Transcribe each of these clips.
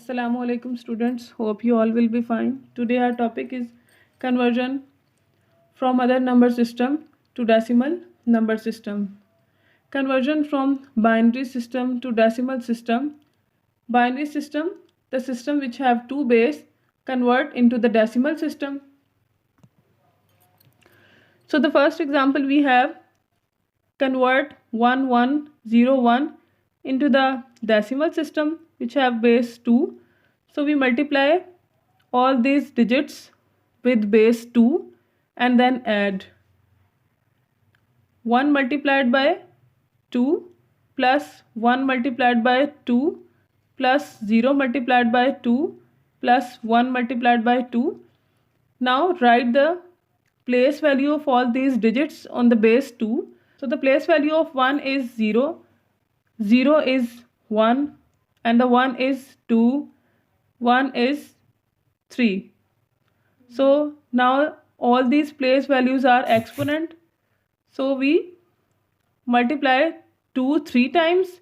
Assalamu alaikum students. Hope you all will be fine. Today our topic is conversion from other number system to decimal number system. Conversion from binary system to decimal system. Binary system, the system which have two base, convert into the decimal system. So the first example we have convert 1101 into the decimal system which have base 2. So we multiply all these digits with base 2 and then add 1 multiplied by 2 plus 1 multiplied by 2 plus 0 multiplied by 2 plus 1 multiplied by 2. Now write the place value of all these digits on the base 2. So the place value of 1 is 0, 0 is 1 and the 1 is 2, 1 is 3. So now all these place values are exponent. So we multiply 2 3 times,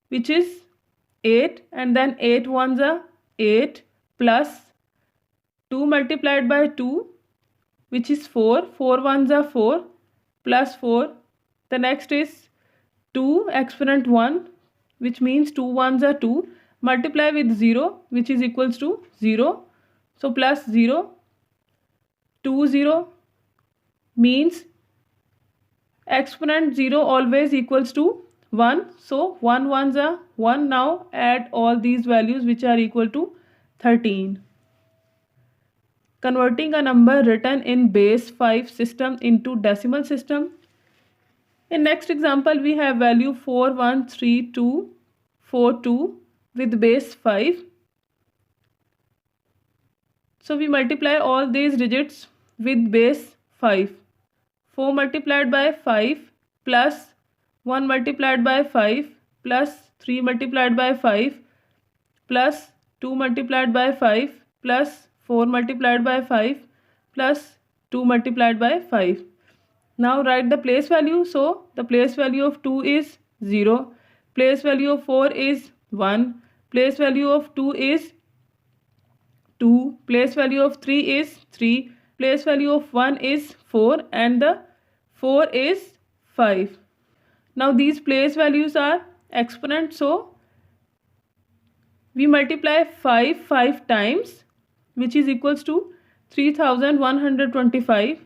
which is 8, and then 8 ones are 8 plus 2 multiplied by 2, which is 4, 4 ones are 4 plus 4. The next is 2 exponent 1, which means 2 ones are 2, multiply with 0, which is equals to 0. So plus 0, 2 0 means exponent 0 always equals to 1. So 1 ones are 1. Now add all these values which are equal to 13. Converting a number written in base 5 system into decimal system. In next example we have value 413242 with base 5. So we multiply all these digits with base 5. 4 multiplied by 5 plus 1 multiplied by 5 plus 3 multiplied by 5 plus 2 multiplied by 5 plus 4 multiplied by 5 plus 2 multiplied by 5. Now write the place value. So the place value of 2 is 0, place value of 4 is 1, place value of 2 is 2, place value of 3 is 3, place value of 1 is 4, and the 4 is 5. Now these place values are exponent, so we multiply 5 times, which is equals to 3125,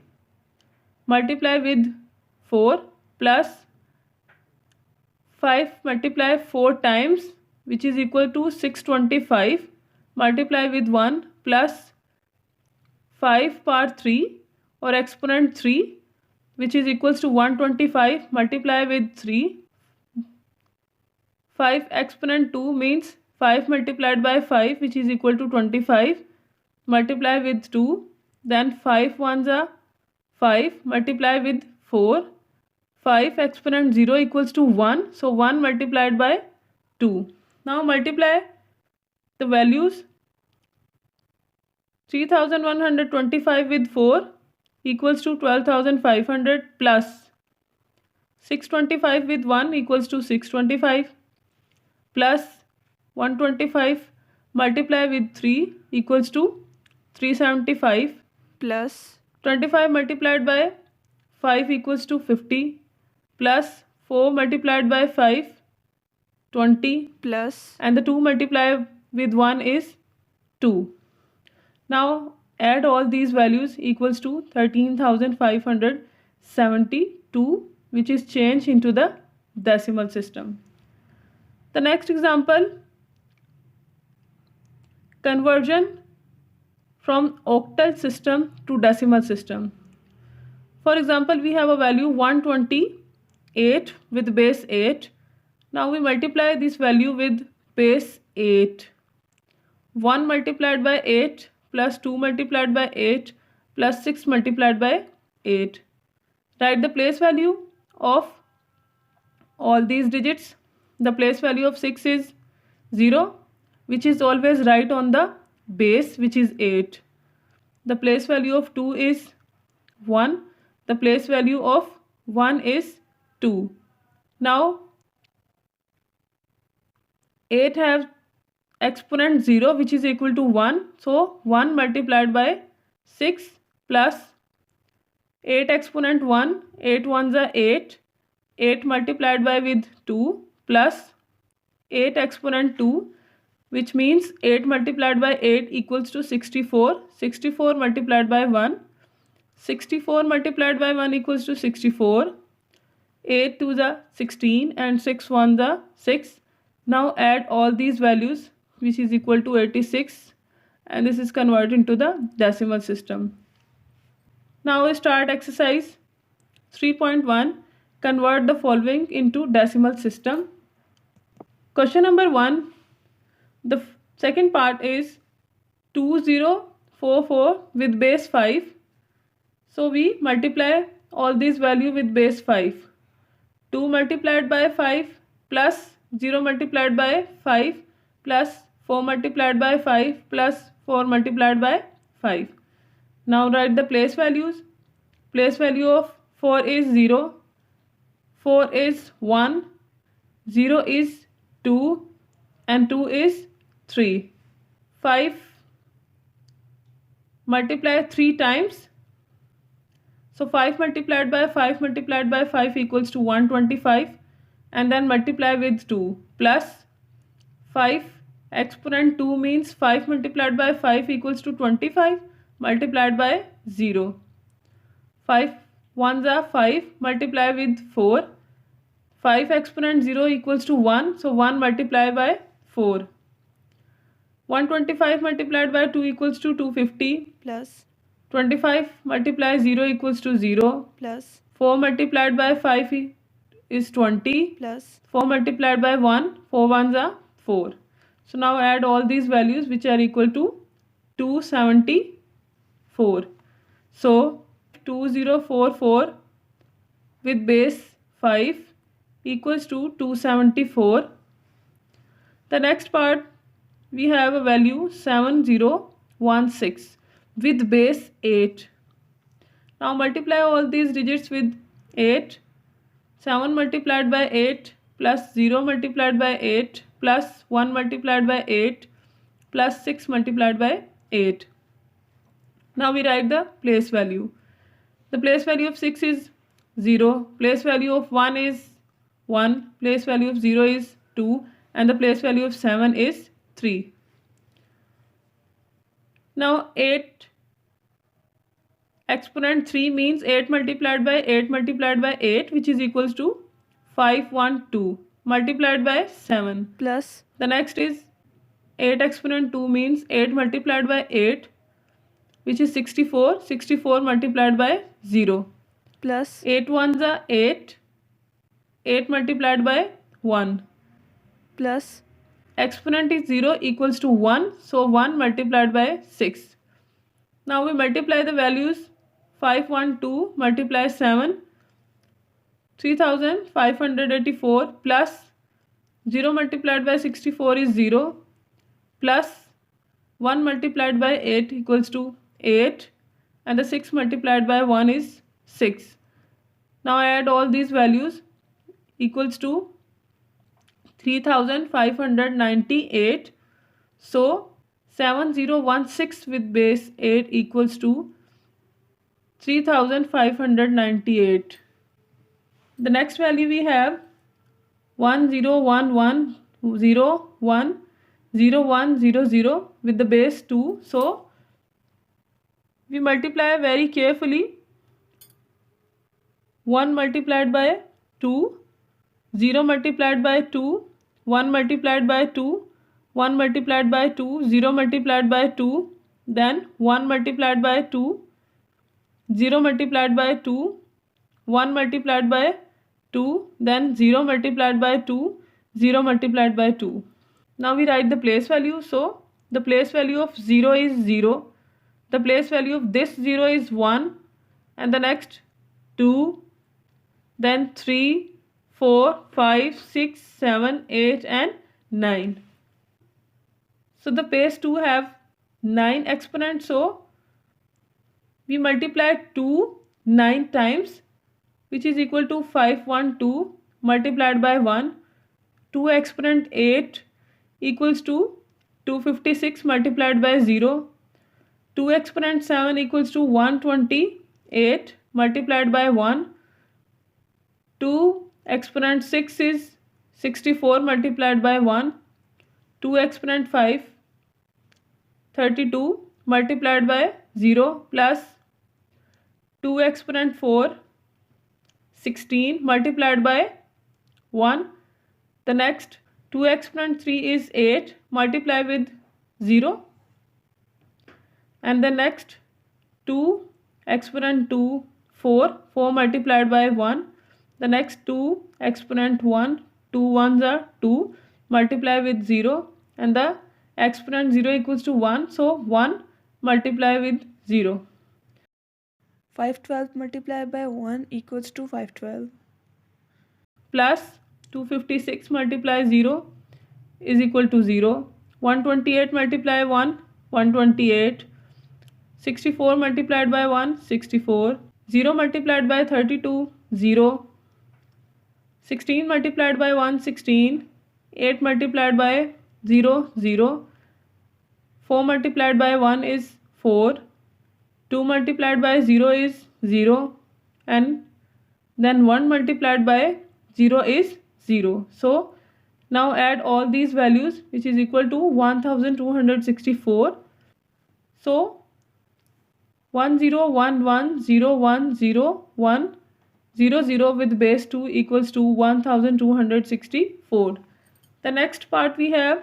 multiply with 4 plus 5 multiply 4 times, which is equal to 625, multiply with 1 plus 5 power 3 or exponent 3, which is equals to 125, multiply with 3. 5 exponent 2 means 5 multiplied by 5, which is equal to 25, multiply with 2. Then 5 ones are 5, multiply with 4. 5 exponent 0 equals to 1, so 1 multiplied by 2. Now multiply the values. 3125 with 4 equals to 12,500 plus 625 with 1 equals to 625 plus 125 multiply with 3 equals to 375 plus 25 multiplied by 5 equals to 50 plus 4 multiplied by 5 20 plus, and the 2 multiplied with 1 is 2. Now add all these values equals to 13,572, which is changed into the decimal system. The next example, conversion from octal system to decimal system. For example, we have a value 128 with base 8. Now we multiply this value with base 8. 1 multiplied by 8 plus 2 multiplied by 8 plus 6 multiplied by 8. Write the place value of all these digits. The place value of 6 is 0, which is always right on the base, which is 8. The place value of 2 is 1. The place value of 1 is 2. Now 8 have exponent 0 which is equal to 1. So 1 multiplied by 6 plus 8 exponent 1, 8 ones are 8, 8 multiplied by with 2 plus 8 exponent 2, which means 8 multiplied by 8 equals to 64, 64 multiplied by 1, 64 multiplied by 1 equals to 64, 8 2s are 16 and 6 1s are 6. Now add all these values which is equal to 86, and this is converted into the decimal system. Now we start exercise 3.1. Convert the following into decimal system. Question number 1. The second part is 2044 with base 5. So we multiply all these values with base 5. 2 multiplied by 5 plus 0 multiplied by 5 plus 4 multiplied by 5 plus 4 multiplied by 5. Now write the place values. Place value of 4 is 0, 4 is 1, 0 is 2 and 2 is 3. 5 multiply 3 times. So 5 multiplied by 5 multiplied by 5 equals to 125, and then multiply with 2 plus 5 exponent 2 means 5 multiplied by 5 equals to 25 multiplied by 0. 5 ones are 5, multiply with 4. 5 exponent 0 equals to 1, so 1 multiply by 4. 125 multiplied by 2 equals to 250 plus 25 multiply 0 equals to 0 plus 4 multiplied by 5 is 20 plus 4 multiplied by 1, 4 ones are 4. So now add all these values which are equal to 274. So 2044 with base 5 equals to 274. The next part we have a value 7016 with base 8. Now multiply all these digits with 8. 7 multiplied by 8 plus 0 multiplied by 8 plus 1 multiplied by 8 plus 6 multiplied by 8. Now we write the place value. The place value of 6 is 0, place value of 1 is 1, place value of 0 is 2, and the place value of 7 is 3. Now 8 exponent 3 means 8 multiplied by 8 multiplied by 8, which is equals to 512 multiplied by 7. plus The next is 8 exponent 2 means 8 multiplied by 8, which is 64, 64 multiplied by 0. plus 8 ones are 8, 8 multiplied by 1. plus Exponent is 0 equals to 1, so 1 multiplied by 6. Now we multiply the values. 512 multiply 7, 3584 plus 0 multiplied by 64 is 0 plus 1 multiplied by 8 equals to 8, and the 6 multiplied by 1 is 6. Now I add all these values equals to 3598. So 7016 with base 8 equals to 3598. The next value we have 1011010100 with the base 2. So we multiply very carefully. 1 multiplied by 2, 0 multiplied by 2, 1 multiplied by 2, 1 multiplied by 2, 0 multiplied by 2, then 1 multiplied by 2, 0 multiplied by 2, 1 multiplied by 2, then 0 multiplied by 2, 0 multiplied by 2. Now we write the place value. So the place value of 0 is 0. The place value of this 0 is 1, and the next 2, then 3, 4, 5, 6, 7, 8 and 9. So the base 2 have 9 exponents. So we multiply 2 9 times, which is equal to 512 multiplied by 1. 2 exponent 8 equals to 256 multiplied by 0. 2 exponent 7 equals to 128 multiplied by 1. 2 exponent 6 is 64 multiplied by 1. 2 exponent 5 32 multiplied by 0 plus 2 exponent 4 16 multiplied by 1. The next 2 exponent 3 is 8 multiplied with 0. And the next 2 exponent 2 4 multiplied by 1. The next 2 exponent 1 2 ones are 2 multiply with 0, and the exponent 0 equals to 1, so 1 multiply with 0. 512 multiplied by 1 equals to 512. Plus 256 multiply 0 is equal to 0. 128 multiply 1 128. 64 multiplied by 1 64. 0 multiplied by 32 0. 16 multiplied by 1 16. 8 multiplied by 0 0. 4 multiplied by 1 is 4. 2 multiplied by 0 is 0, and then 1 multiplied by 0 is 0. So now add all these values, which is equal to 1264. So 10110100 with base 2 equals to 1264. The next part we have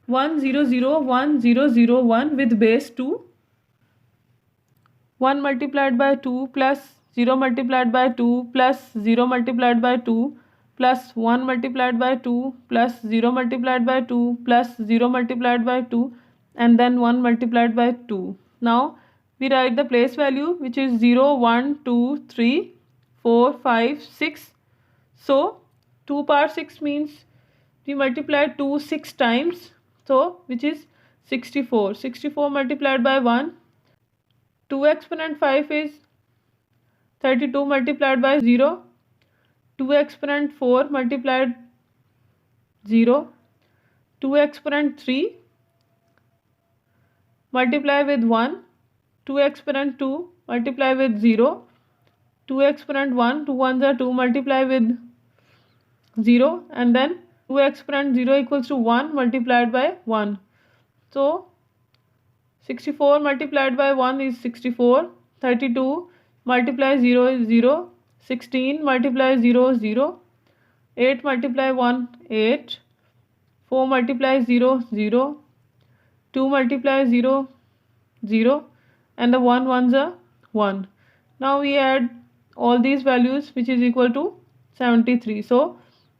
100101 with base 2. 1 multiplied by 2 plus 0 multiplied by 2 plus 0 multiplied by 2 plus 1 multiplied by 2 plus 0 multiplied by 2 plus 0 multiplied by 2, and then 1 multiplied by 2. Now we write the place value, which is 0 1 2 3 4 5 6. So 2 power 6 means we multiply 2 6 times, so which is 64. 64 multiplied by 1. 2 exponent 5 is 32 multiplied by 0. 2 exponent 4 multiplied 0. 2 exponent 3 multiply with 1. 2 exponent 2 multiply with 0. 2 exponent 1 2 ones are 2 multiply with 0, and then 2 exponent 0 equals to 1 multiplied by 1. So 64 multiplied by 1 is 64. 32 multiply 0 is 0. 16 multiply 0 is 0. 8 multiply 1 8. 4 multiply 0 0. 2 multiply 0 0, and the 1 ones are 1. Now we add all these values, which is equal to 73. So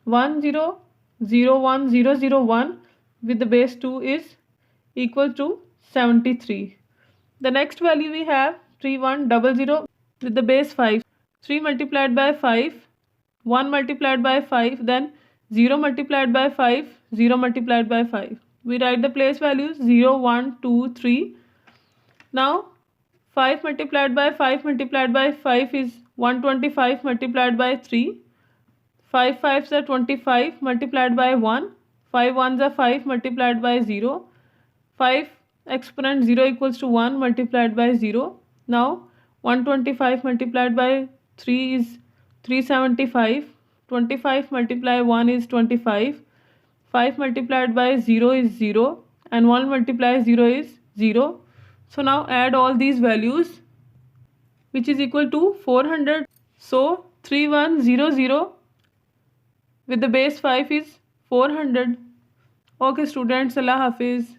1001001 with the base 2 is equal to 73. The next value we have 3100 with the base 5. 3 multiplied by 5, 1 multiplied by 5, then 0 multiplied by 5, 0 multiplied by 5. We write the place values 0 1 2 3. Now 5 multiplied by 5 multiplied by 5 is 125 multiplied by 3. 5 5s are 25 multiplied by 1. 5 1s are 5 multiplied by 0. 5 exponent 0 equals to 1 multiplied by 0. Now 125 multiplied by 3 is 375. 25 multiplied 1 is 25. 5 multiplied by 0 is 0, and 1 multiplied 0 is 0. So now add all these values, which is equal to 400. So 3100 with the base 5 is 400. Okay students, Allah Hafiz.